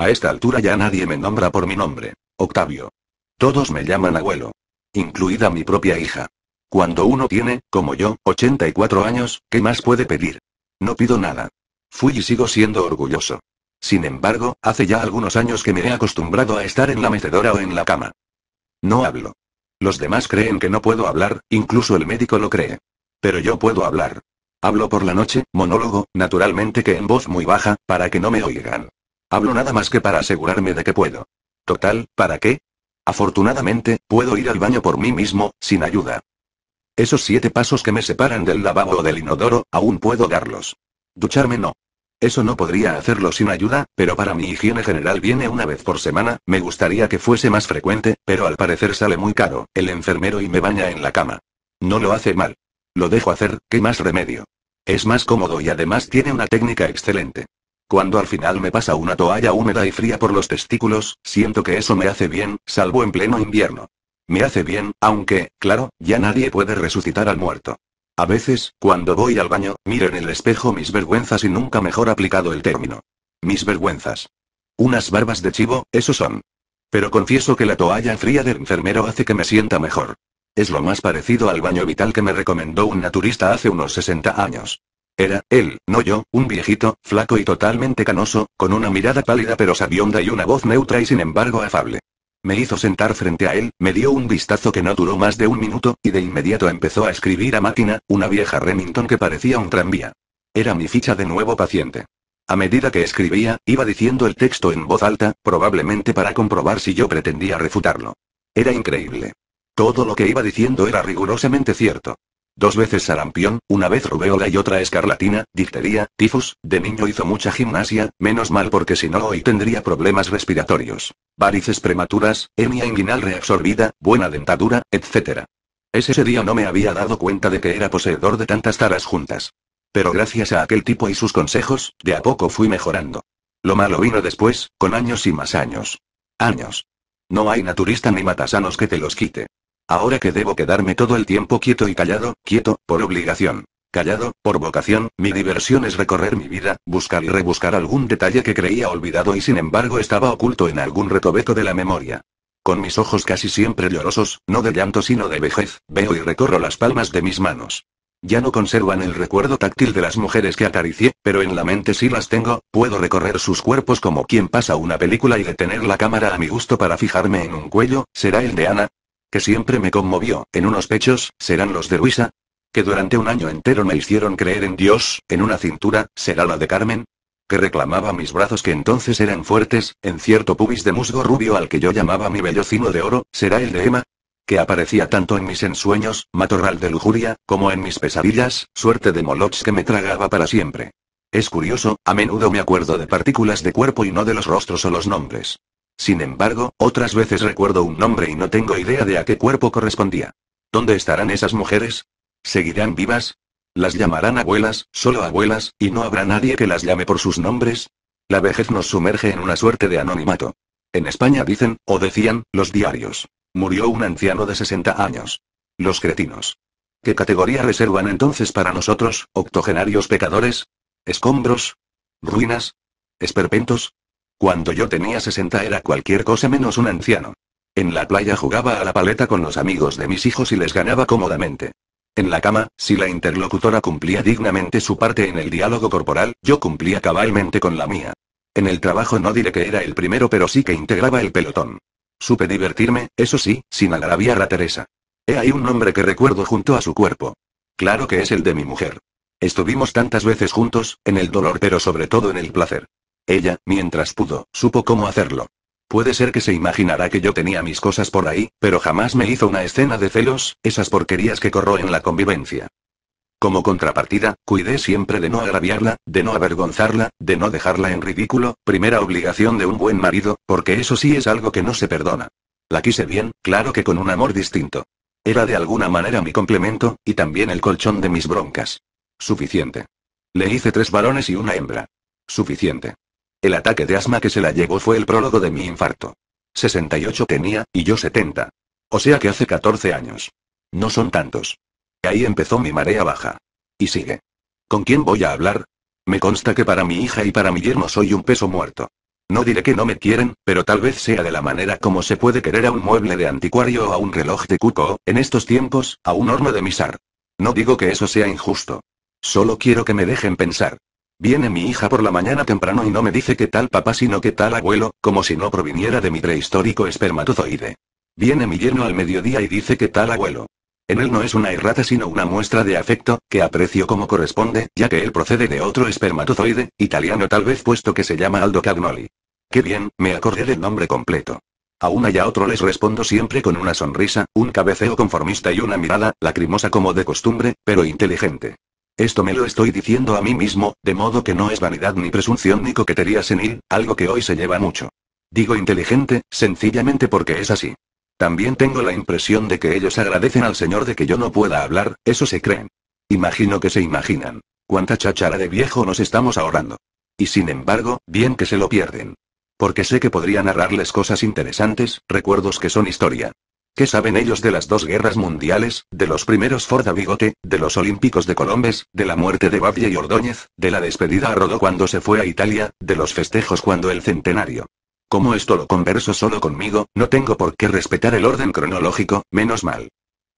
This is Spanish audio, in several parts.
A esta altura ya nadie me nombra por mi nombre, Octavio. Todos me llaman abuelo. Incluida mi propia hija. Cuando uno tiene, como yo, 84 años, ¿qué más puede pedir? No pido nada. Fui y sigo siendo orgulloso. Sin embargo, hace ya algunos años que me he acostumbrado a estar en la mecedora o en la cama. No hablo. Los demás creen que no puedo hablar, incluso el médico lo cree. Pero yo puedo hablar. Hablo por la noche, monólogo, naturalmente que en voz muy baja, para que no me oigan. Hablo nada más que para asegurarme de que puedo. Total, ¿para qué? Afortunadamente, puedo ir al baño por mí mismo, sin ayuda. Esos 7 pasos que me separan del lavabo o del inodoro, aún puedo darlos. Ducharme no. Eso no podría hacerlo sin ayuda, pero para mi higiene general viene una vez por semana, me gustaría que fuese más frecuente, pero al parecer sale muy caro, el enfermero y me baña en la cama. No lo hace mal. Lo dejo hacer, ¿qué más remedio? Es más cómodo y además tiene una técnica excelente. Cuando al final me pasa una toalla húmeda y fría por los testículos, siento que eso me hace bien, salvo en pleno invierno. Me hace bien, aunque, claro, ya nadie puede resucitar al muerto. A veces, cuando voy al baño, miro en el espejo mis vergüenzas y nunca mejor aplicado el término. Mis vergüenzas. Unas barbas de chivo, eso son. Pero confieso que la toalla fría del enfermero hace que me sienta mejor. Es lo más parecido al baño vital que me recomendó un naturista hace unos 60 años. Era, él, no yo, un viejito, flaco y totalmente canoso, con una mirada pálida pero sabionda y una voz neutra y sin embargo afable. Me hizo sentar frente a él, me dio un vistazo que no duró más de un minuto, y de inmediato empezó a escribir a máquina, una vieja Remington que parecía un tranvía. Era mi ficha de nuevo paciente. A medida que escribía, iba diciendo el texto en voz alta, probablemente para comprobar si yo pretendía refutarlo. Era increíble. Todo lo que iba diciendo era rigurosamente cierto. 2 veces sarampión, una vez rubéola y otra escarlatina, difteria, tifus, de niño hizo mucha gimnasia, menos mal porque si no hoy tendría problemas respiratorios. Varices prematuras, hernia inguinal reabsorbida, buena dentadura, etc. Ese día no me había dado cuenta de que era poseedor de tantas taras juntas. Pero gracias a aquel tipo y sus consejos, de a poco fui mejorando. Lo malo vino después, con años y más años. Años. No hay naturista ni matasanos que te los quite. Ahora que debo quedarme todo el tiempo quieto y callado, quieto, por obligación. Callado, por vocación, mi diversión es recorrer mi vida, buscar y rebuscar algún detalle que creía olvidado y sin embargo estaba oculto en algún recoveco de la memoria. Con mis ojos casi siempre llorosos, no de llanto sino de vejez, veo y recorro las palmas de mis manos. Ya no conservan el recuerdo táctil de las mujeres que acaricié, pero en la mente sí las tengo, puedo recorrer sus cuerpos como quien pasa una película y detener la cámara a mi gusto para fijarme en un cuello, ¿será el de Ana? Que siempre me conmovió, en unos pechos, ¿serán los de Luisa? Que durante un año entero me hicieron creer en Dios, en una cintura, ¿será la de Carmen? Que reclamaba mis brazos que entonces eran fuertes, en cierto pubis de musgo rubio al que yo llamaba mi vellocino de oro, ¿será el de Emma? Que aparecía tanto en mis ensueños, matorral de lujuria, como en mis pesadillas, suerte de moloch que me tragaba para siempre. Es curioso, a menudo me acuerdo de partículas de cuerpo y no de los rostros o los nombres. Sin embargo, otras veces recuerdo un nombre y no tengo idea de a qué cuerpo correspondía. ¿Dónde estarán esas mujeres? ¿Seguirán vivas? ¿Las llamarán abuelas, solo abuelas, y no habrá nadie que las llame por sus nombres? La vejez nos sumerge en una suerte de anonimato. En España dicen, o decían, los diarios. Murió un anciano de 60 años. Los cretinos. ¿Qué categoría reservan entonces para nosotros, octogenarios pecadores? ¿Escombros? ¿Ruinas? ¿Esperpentos? Cuando yo tenía 60 era cualquier cosa menos un anciano. En la playa jugaba a la paleta con los amigos de mis hijos y les ganaba cómodamente. En la cama, si la interlocutora cumplía dignamente su parte en el diálogo corporal, yo cumplía cabalmente con la mía. En el trabajo no diré que era el primero, pero sí que integraba el pelotón. Supe divertirme, eso sí, sin agraviar a Teresa. He ahí un nombre que recuerdo junto a su cuerpo. Claro que es el de mi mujer. Estuvimos tantas veces juntos, en el dolor pero sobre todo en el placer. Ella, mientras pudo, supo cómo hacerlo. Puede ser que se imaginará que yo tenía mis cosas por ahí, pero jamás me hizo una escena de celos, esas porquerías que corro en la convivencia. Como contrapartida, cuidé siempre de no agraviarla, de no avergonzarla, de no dejarla en ridículo, primera obligación de un buen marido, porque eso sí es algo que no se perdona. La quise bien, claro que con un amor distinto. Era de alguna manera mi complemento, y también el colchón de mis broncas. Suficiente. Le hice 3 varones y una hembra. Suficiente. El ataque de asma que se la llevó fue el prólogo de mi infarto. 68 tenía, y yo 70. O sea que hace 14 años. No son tantos. Ahí empezó mi marea baja. Y sigue. ¿Con quién voy a hablar? Me consta que para mi hija y para mi yerno soy un peso muerto. No diré que no me quieren, pero tal vez sea de la manera como se puede querer a un mueble de anticuario o a un reloj de Cuco, en estos tiempos, a un horno de misar. No digo que eso sea injusto. Solo quiero que me dejen pensar. Viene mi hija por la mañana temprano y no me dice qué tal papá sino qué tal abuelo, como si no proviniera de mi prehistórico espermatozoide. Viene mi yerno al mediodía y dice qué tal abuelo. En él no es una errata sino una muestra de afecto, que aprecio como corresponde, ya que él procede de otro espermatozoide, italiano tal vez puesto que se llama Aldo Cagnoli. Qué bien, me acordé del nombre completo. A una y a otro les respondo siempre con una sonrisa, un cabeceo conformista y una mirada, lacrimosa como de costumbre, pero inteligente. Esto me lo estoy diciendo a mí mismo, de modo que no es vanidad ni presunción ni coquetería senil, algo que hoy se lleva mucho. Digo inteligente, sencillamente porque es así. También tengo la impresión de que ellos agradecen al Señor de que yo no pueda hablar, eso se creen. Imagino que se imaginan. Cuánta cháchara de viejo nos estamos ahorrando. Y sin embargo, bien que se lo pierden. Porque sé que podría narrarles cosas interesantes, recuerdos que son historia. ¿Qué saben ellos de las 2 guerras mundiales, de los primeros Ford a bigote, de los Olímpicos de Colombes, de la muerte de Batlle y Ordóñez, de la despedida a Rodó cuando se fue a Italia, de los festejos cuando el centenario? Como esto lo converso solo conmigo, no tengo por qué respetar el orden cronológico, menos mal.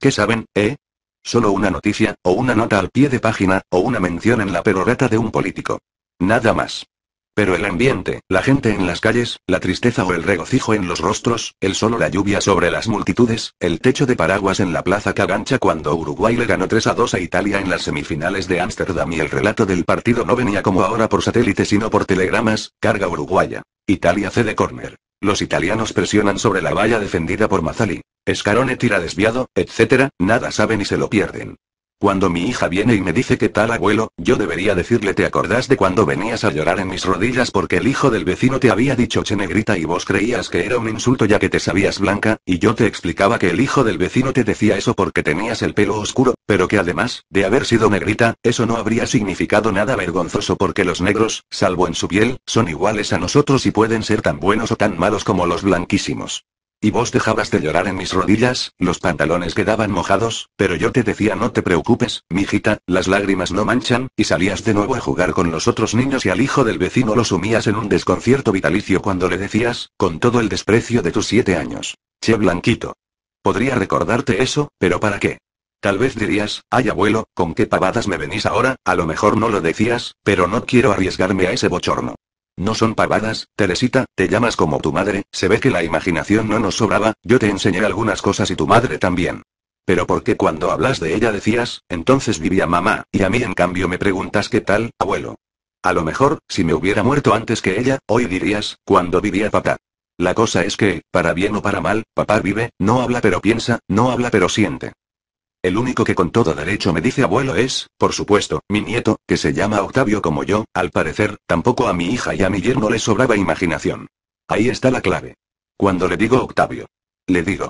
¿Qué saben, eh? Solo una noticia, o una nota al pie de página, o una mención en la perorata de un político. Nada más. Pero el ambiente, la gente en las calles, la tristeza o el regocijo en los rostros, el sol o la lluvia sobre las multitudes, el techo de paraguas en la plaza Cagancha cuando Uruguay le ganó 3-2 a Italia en las semifinales de Ámsterdam y el relato del partido no venía como ahora por satélite sino por telegramas, carga uruguaya. Italia cede córner. Los italianos presionan sobre la valla defendida por Mazzali. Scarone tira desviado, etc., nada saben y se lo pierden. Cuando mi hija viene y me dice qué tal abuelo, yo debería decirle ¿te acordás de cuando venías a llorar en mis rodillas porque el hijo del vecino te había dicho che negrita y vos creías que era un insulto ya que te sabías blanca, y yo te explicaba que el hijo del vecino te decía eso porque tenías el pelo oscuro, pero que además, de haber sido negrita, eso no habría significado nada vergonzoso porque los negros, salvo en su piel, son iguales a nosotros y pueden ser tan buenos o tan malos como los blanquísimos? Y vos dejabas de llorar en mis rodillas, los pantalones quedaban mojados, pero yo te decía no te preocupes, mijita, las lágrimas no manchan, y salías de nuevo a jugar con los otros niños y al hijo del vecino lo sumías en un desconcierto vitalicio cuando le decías, con todo el desprecio de tus 7 años, che blanquito. Podría recordarte eso, pero ¿para qué? Tal vez dirías, ay abuelo, ¿con qué pavadas me venís ahora? A lo mejor no lo decías, pero no quiero arriesgarme a ese bochorno. No son pavadas, Teresita, te llamas como tu madre, se ve que la imaginación no nos sobraba, yo te enseñé algunas cosas y tu madre también. Pero ¿por qué cuando hablas de ella decías, entonces vivía mamá, y a mí en cambio me preguntas qué tal, abuelo? A lo mejor, si me hubiera muerto antes que ella, hoy dirías, cuando vivía papá. La cosa es que, para bien o para mal, papá vive, no habla pero piensa, no habla pero siente. El único que con todo derecho me dice abuelo es, por supuesto, mi nieto, que se llama Octavio como yo, al parecer, tampoco a mi hija y a mi yerno le sobraba imaginación. Ahí está la clave. Cuando le digo Octavio, le digo.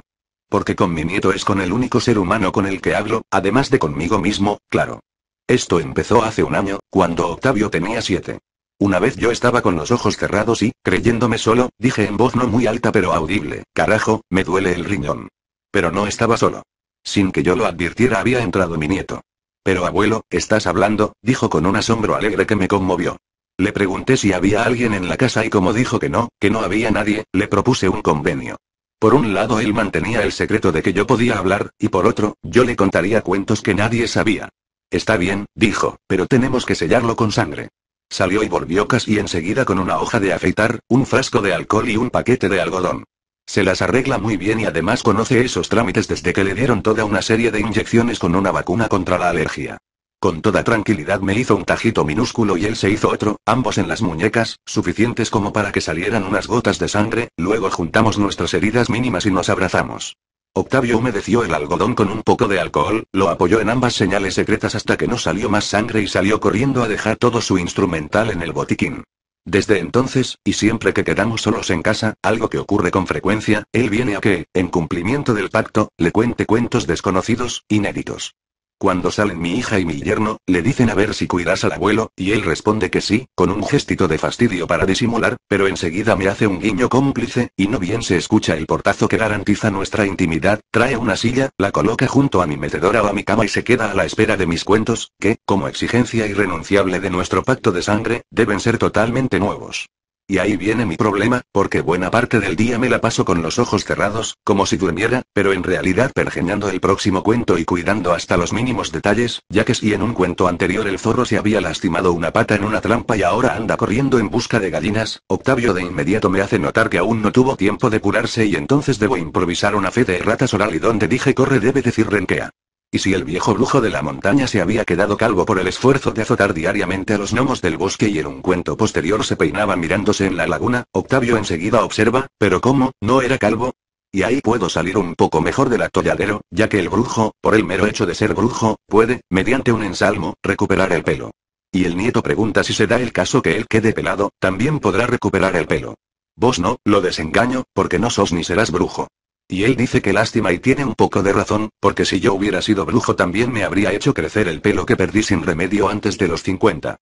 Porque con mi nieto es con el único ser humano con el que hablo, además de conmigo mismo, claro. Esto empezó hace un año, cuando Octavio tenía 7. Una vez yo estaba con los ojos cerrados y, creyéndome solo, dije en voz no muy alta pero audible, carajo, me duele el riñón. Pero no estaba solo. Sin que yo lo advirtiera había entrado mi nieto. Pero abuelo, ¿estás hablando?, dijo con un asombro alegre que me conmovió. Le pregunté si había alguien en la casa y como dijo que no había nadie, le propuse un convenio. Por un lado él mantenía el secreto de que yo podía hablar, y por otro, yo le contaría cuentos que nadie sabía. Está bien, dijo, pero tenemos que sellarlo con sangre. Salió y volvió casi enseguida con una hoja de afeitar, un frasco de alcohol y un paquete de algodón. Se las arregla muy bien y además conoce esos trámites desde que le dieron toda una serie de inyecciones con una vacuna contra la alergia. Con toda tranquilidad me hizo un tajito minúsculo y él se hizo otro, ambos en las muñecas, suficientes como para que salieran unas gotas de sangre, luego juntamos nuestras heridas mínimas y nos abrazamos. Octavio humedeció el algodón con un poco de alcohol, lo apoyó en ambas señales secretas hasta que no salió más sangre y salió corriendo a dejar todo su instrumental en el botiquín. Desde entonces, y siempre que quedamos solos en casa, algo que ocurre con frecuencia, él viene a que, en cumplimiento del pacto, le cuente cuentos desconocidos, inéditos. Cuando salen mi hija y mi yerno, le dicen a ver si cuidas al abuelo, y él responde que sí, con un gestito de fastidio para disimular, pero enseguida me hace un guiño cómplice, y no bien se escucha el portazo que garantiza nuestra intimidad, trae una silla, la coloca junto a mi mecedora o a mi cama y se queda a la espera de mis cuentos, que, como exigencia irrenunciable de nuestro pacto de sangre, deben ser totalmente nuevos. Y ahí viene mi problema, porque buena parte del día me la paso con los ojos cerrados, como si durmiera, pero en realidad pergeñando el próximo cuento y cuidando hasta los mínimos detalles, ya que si en un cuento anterior el zorro se había lastimado una pata en una trampa y ahora anda corriendo en busca de gallinas, Octavio de inmediato me hace notar que aún no tuvo tiempo de curarse y entonces debo improvisar una fe de erratas oral y donde dije corre debe decir renquea. Y si el viejo brujo de la montaña se había quedado calvo por el esfuerzo de azotar diariamente a los gnomos del bosque y en un cuento posterior se peinaba mirándose en la laguna, Octavio enseguida observa, ¿pero cómo, no era calvo? Y ahí puedo salir un poco mejor del atolladero, ya que el brujo, por el mero hecho de ser brujo, puede, mediante un ensalmo, recuperar el pelo. Y el nieto pregunta si se da el caso que él quede pelado, también podrá recuperar el pelo. Vos no, lo desengaño, porque no sos ni serás brujo. Y él dice que lástima y tiene un poco de razón, porque si yo hubiera sido brujo también me habría hecho crecer el pelo que perdí sin remedio antes de los 50.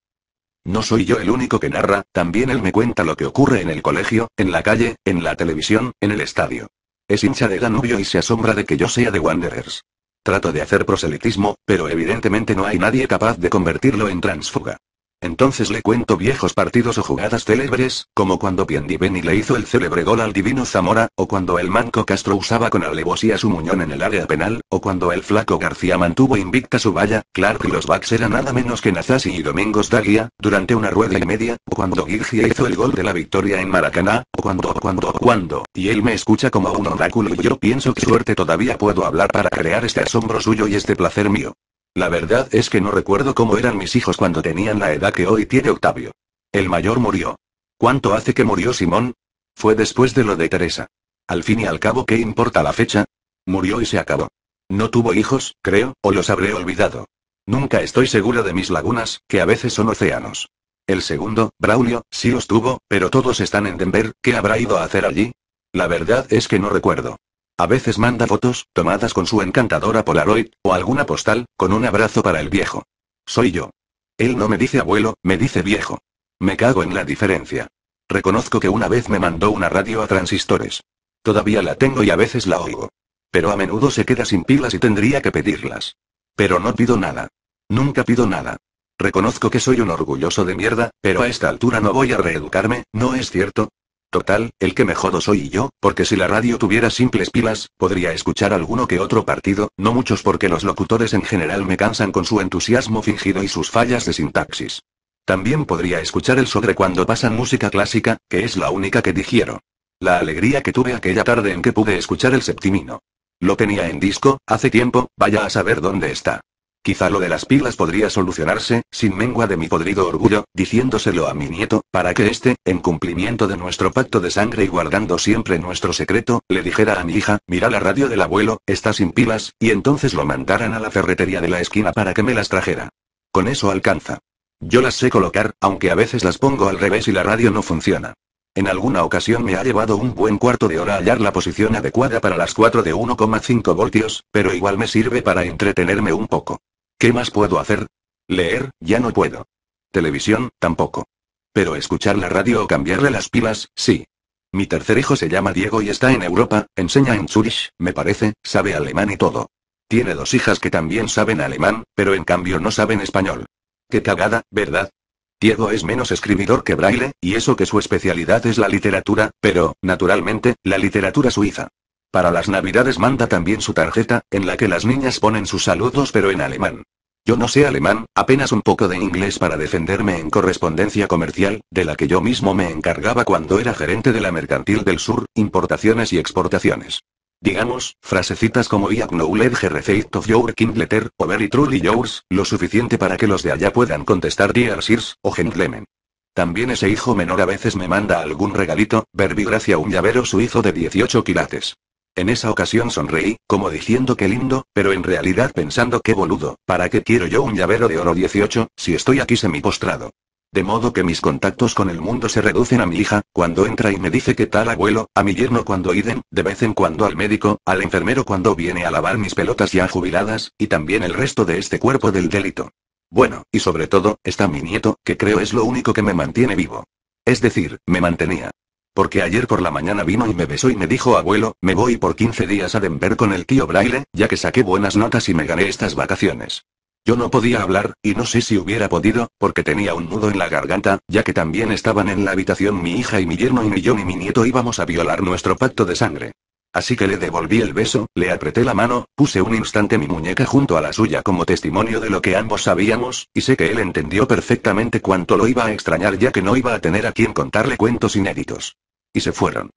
No soy yo el único que narra, también él me cuenta lo que ocurre en el colegio, en la calle, en la televisión, en el estadio. Es hincha de Danubio y se asombra de que yo sea de Wanderers. Trato de hacer proselitismo, pero evidentemente no hay nadie capaz de convertirlo en transfuga. Entonces le cuento viejos partidos o jugadas célebres, como cuando Piendiveni le hizo el célebre gol al divino Zamora, o cuando el manco Castro usaba con alevosía su muñón en el área penal, o cuando el flaco García mantuvo invicta su valla, Clark y los backs eran nada menos que Nazasi y Domingos Daguía, durante una rueda y media, o cuando Girgia hizo el gol de la victoria en Maracaná, o cuando, y él me escucha como un oráculo y yo pienso que suerte todavía puedo hablar para crear este asombro suyo y este placer mío. La verdad es que no recuerdo cómo eran mis hijos cuando tenían la edad que hoy tiene Octavio. El mayor murió. ¿Cuánto hace que murió Simón? Fue después de lo de Teresa. Al fin y al cabo, ¿qué importa la fecha? Murió y se acabó. No tuvo hijos, creo, o los habré olvidado. Nunca estoy seguro de mis lagunas, que a veces son océanos. El segundo, Braulio, sí los tuvo, pero todos están en Denver, ¿qué habrá ido a hacer allí? La verdad es que no recuerdo. A veces manda fotos, tomadas con su encantadora Polaroid, o alguna postal, con un abrazo para el viejo. Soy yo. Él no me dice abuelo, me dice viejo. Me cago en la diferencia. Reconozco que una vez me mandó una radio a transistores. Todavía la tengo y a veces la oigo. Pero a menudo se queda sin pilas y tendría que pedirlas. Pero no pido nada. Nunca pido nada. Reconozco que soy un orgulloso de mierda, pero a esta altura no voy a reeducarme, ¿no es cierto? Total, el que me jodo soy yo, porque si la radio tuviera simples pilas, podría escuchar alguno que otro partido, no muchos porque los locutores en general me cansan con su entusiasmo fingido y sus fallas de sintaxis. También podría escuchar el Sodre cuando pasan música clásica, que es la única que digiero. La alegría que tuve aquella tarde en que pude escuchar el Septimino. Lo tenía en disco, hace tiempo, vaya a saber dónde está. Quizá lo de las pilas podría solucionarse, sin mengua de mi podrido orgullo, diciéndoselo a mi nieto, para que éste, en cumplimiento de nuestro pacto de sangre y guardando siempre nuestro secreto, le dijera a mi hija, mira la radio del abuelo, está sin pilas, y entonces lo mandaran a la ferretería de la esquina para que me las trajera. Con eso alcanza. Yo las sé colocar, aunque a veces las pongo al revés y la radio no funciona. En alguna ocasión me ha llevado un buen cuarto de hora hallar la posición adecuada para las 4 de 1,5 voltios, pero igual me sirve para entretenerme un poco. ¿Qué más puedo hacer? Leer, ya no puedo. Televisión, tampoco. Pero escuchar la radio o cambiarle las pilas, sí. Mi tercer hijo se llama Diego y está en Europa, enseña en Zurich, me parece, sabe alemán y todo. Tiene 2 hijas que también saben alemán, pero en cambio no saben español. Qué cagada, ¿verdad? Diego es menos escribidor que Braille, y eso que su especialidad es la literatura, pero, naturalmente, la literatura suiza. Para las navidades manda también su tarjeta, en la que las niñas ponen sus saludos pero en alemán. Yo no sé alemán, apenas un poco de inglés para defenderme en correspondencia comercial, de la que yo mismo me encargaba cuando era gerente de la Mercantil del Sur, importaciones y exportaciones. Digamos, frasecitas como I acknowledge receipt of your kind letter, o very truly yours, lo suficiente para que los de allá puedan contestar dear sirs, o gentlemen. También ese hijo menor a veces me manda algún regalito, verbigracia un llavero suizo de 18 quilates. En esa ocasión sonreí, como diciendo qué lindo, pero en realidad pensando qué boludo, ¿para qué quiero yo un llavero de oro 18, si estoy aquí semipostrado? De modo que mis contactos con el mundo se reducen a mi hija, cuando entra y me dice qué tal abuelo, a mi yerno cuando iden, de vez en cuando al médico, al enfermero cuando viene a lavar mis pelotas ya jubiladas, y también el resto de este cuerpo del delito. Bueno, y sobre todo, está mi nieto, que creo es lo único que me mantiene vivo. Es decir, me mantenía. Porque ayer por la mañana vino y me besó y me dijo abuelo, me voy por 15 días a Denver con el tío Braille, ya que saqué buenas notas y me gané estas vacaciones. Yo no podía hablar, y no sé si hubiera podido, porque tenía un nudo en la garganta, ya que también estaban en la habitación mi hija y mi yerno y ni yo ni mi nieto íbamos a violar nuestro pacto de sangre. Así que le devolví el beso, le apreté la mano, puse un instante mi muñeca junto a la suya como testimonio de lo que ambos sabíamos, y sé que él entendió perfectamente cuánto lo iba a extrañar ya que no iba a tener a quien contarle cuentos inéditos. Y se fueron.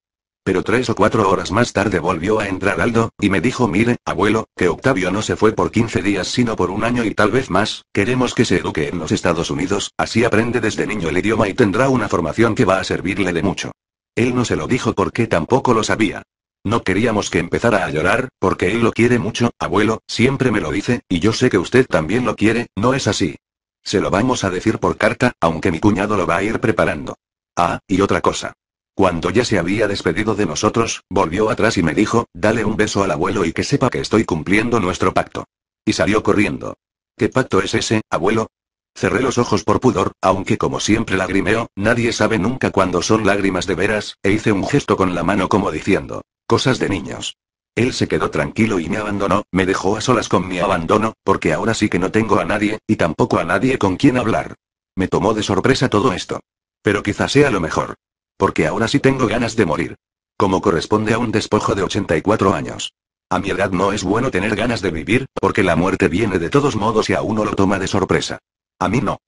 Pero 3 o 4 horas más tarde volvió a entrar Aldo, y me dijo: mire, abuelo, que Octavio no se fue por 15 días sino por un año y tal vez más, queremos que se eduque en los Estados Unidos, así aprende desde niño el idioma y tendrá una formación que va a servirle de mucho. Él no se lo dijo porque tampoco lo sabía. No queríamos que empezara a llorar, porque él lo quiere mucho, abuelo, siempre me lo dice, y yo sé que usted también lo quiere, ¿no es así? Se lo vamos a decir por carta, aunque mi cuñado lo va a ir preparando. Ah, y otra cosa. Cuando ya se había despedido de nosotros, volvió atrás y me dijo: dale un beso al abuelo y que sepa que estoy cumpliendo nuestro pacto. Y salió corriendo. ¿Qué pacto es ese, abuelo? Cerré los ojos por pudor, aunque como siempre lagrimeo, nadie sabe nunca cuándo son lágrimas de veras, e hice un gesto con la mano como diciendo: cosas de niños. Él se quedó tranquilo y me abandonó, me dejó a solas con mi abandono, porque ahora sí que no tengo a nadie, y tampoco a nadie con quien hablar. Me tomó de sorpresa todo esto. Pero quizás sea lo mejor. Porque ahora sí tengo ganas de morir. Como corresponde a un despojo de 84 años. A mi edad no es bueno tener ganas de vivir, porque la muerte viene de todos modos y a uno lo toma de sorpresa. A mí no.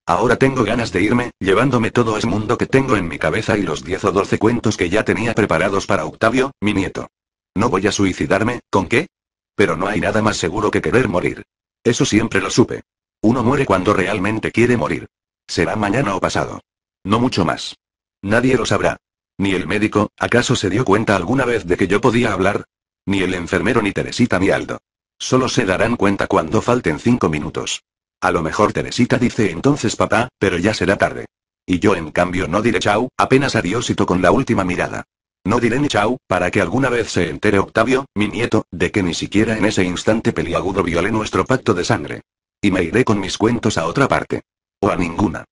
Ahora tengo ganas de irme, llevándome todo ese mundo que tengo en mi cabeza y los 10 o 12 cuentos que ya tenía preparados para Octavio, mi nieto. No voy a suicidarme, ¿con qué? Pero no hay nada más seguro que querer morir. Eso siempre lo supe. Uno muere cuando realmente quiere morir. Será mañana o pasado. No mucho más. Nadie lo sabrá. Ni el médico, ¿acaso se dio cuenta alguna vez de que yo podía hablar? Ni el enfermero ni Teresita ni Aldo. Solo se darán cuenta cuando falten 5 minutos. A lo mejor Teresita dice entonces papá, pero ya será tarde. Y yo en cambio no diré chau, apenas adiósito con la última mirada. No diré ni chau, para que alguna vez se entere Octavio, mi nieto, de que ni siquiera en ese instante peliagudo violé nuestro pacto de sangre. Y me iré con mis cuentos a otra parte. O a ninguna.